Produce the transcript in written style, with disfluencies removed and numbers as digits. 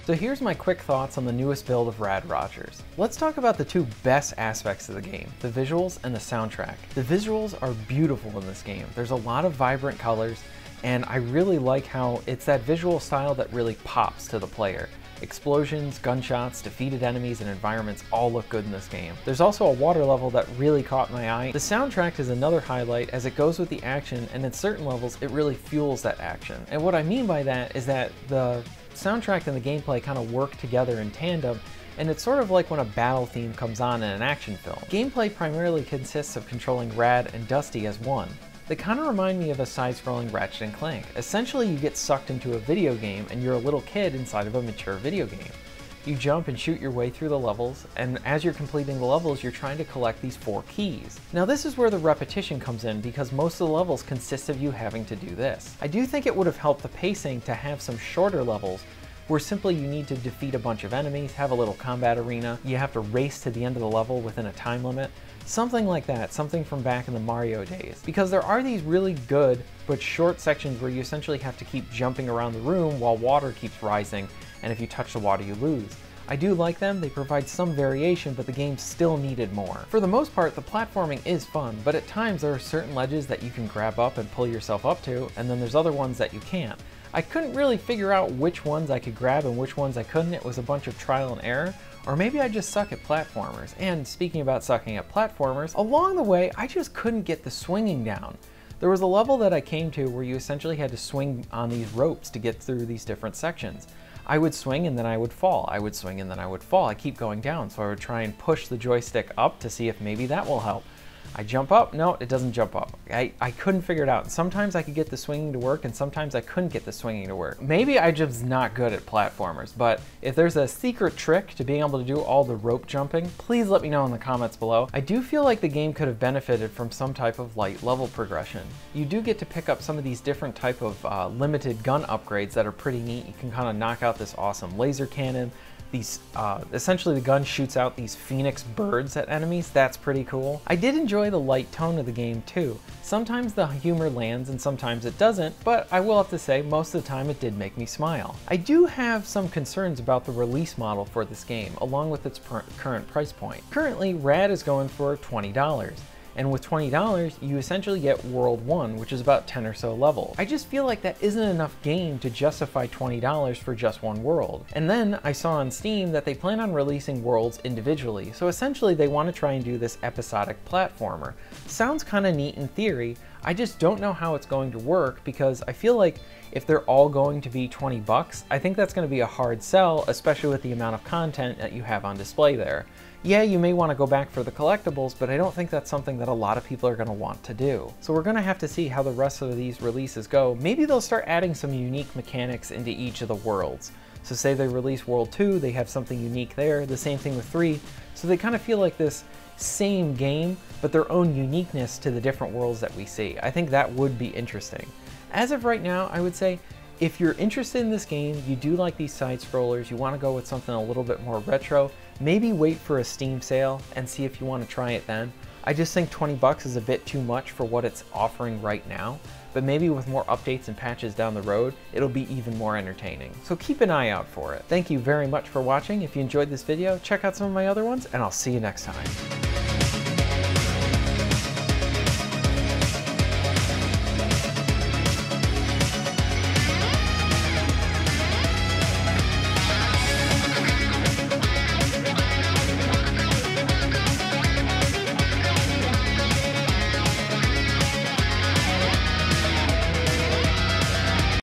So here's my quick thoughts on the newest build of Rad Rodgers. Let's talk about the two best aspects of the game, the visuals and the soundtrack. The visuals are beautiful in this game. There's a lot of vibrant colors, and I really like how it's that visual style that really pops to the player. Explosions, gunshots, defeated enemies, and environments all look good in this game. There's also a water level that really caught my eye. The soundtrack is another highlight as it goes with the action, and at certain levels it really fuels that action. And what I mean by that is that the soundtrack and the gameplay kind of work together in tandem, and it's sort of like when a battle theme comes on in an action film. Gameplay primarily consists of controlling Rad and Dusty as one. They kind of remind me of a side-scrolling Ratchet and Clank. Essentially, you get sucked into a video game and you're a little kid inside of a mature video game. You jump and shoot your way through the levels, and as you're completing the levels, you're trying to collect these 4 keys. Now this is where the repetition comes in, because most of the levels consist of you having to do this. I do think it would have helped the pacing to have some shorter levels where simply you need to defeat a bunch of enemies, have a little combat arena, you have to race to the end of the level within a time limit. Something like that, something from back in the Mario days. Because there are these really good but short sections where you essentially have to keep jumping around the room while water keeps rising, and if you touch the water you lose. I do like them, they provide some variation, but the game still needed more. For the most part, the platforming is fun, but at times there are certain ledges that you can grab up and pull yourself up to, and then there's other ones that you can't. I couldn't really figure out which ones I could grab and which ones I couldn't. It was a bunch of trial and error. Or maybe I just suck at platformers. And speaking about sucking at platformers, along the way I just couldn't get the swinging down. There was a level that I came to where you essentially had to swing on these ropes to get through these different sections. I would swing and then I would fall. I would swing and then I would fall. I keep going down, so I would try and push the joystick up to see if maybe that will help. I jump up, no, it doesn't jump up. I couldn't figure it out. Sometimes I could get the swinging to work and sometimes I couldn't get the swinging to work. Maybe I'm just not good at platformers, but if there's a secret trick to being able to do all the rope jumping, please let me know in the comments below. I do feel like the game could have benefited from some type of light level progression. You do get to pick up some of these different type of limited gun upgrades that are pretty neat. You can kind of knock out this awesome laser cannon. These, essentially the gun shoots out these phoenix birds at enemies. That's pretty cool. I did enjoy the light tone of the game too. Sometimes the humor lands and sometimes it doesn't, but I will have to say most of the time it did make me smile. I do have some concerns about the release model for this game, along with its current price point. Currently, Rad is going for $20. And with $20, you essentially get World 1, which is about 10 or so levels. I just feel like that isn't enough game to justify $20 for just one world. And then I saw on Steam that they plan on releasing worlds individually, so essentially they want to try and do this episodic platformer. Sounds kind of neat in theory, I just don't know how it's going to work because I feel like if they're all going to be 20 bucks, I think that's going to be a hard sell, especially with the amount of content that you have on display there. Yeah, you may want to go back for the collectibles, but I don't think that's something that a lot of people are going to want to do. So we're going to have to see how the rest of these releases go. Maybe they'll start adding some unique mechanics into each of the worlds. So say they release World 2, they have something unique there, the same thing with 3, so they kind of feel like this same game, but their own uniqueness to the different worlds that we see. I think that would be interesting. As of right now, I would say, if you're interested in this game, you do like these side scrollers, you want to go with something a little bit more retro, maybe wait for a Steam sale and see if you want to try it then. I just think 20 bucks is a bit too much for what it's offering right now, but maybe with more updates and patches down the road, it'll be even more entertaining. So keep an eye out for it. Thank you very much for watching. If you enjoyed this video, check out some of my other ones, and I'll see you next time.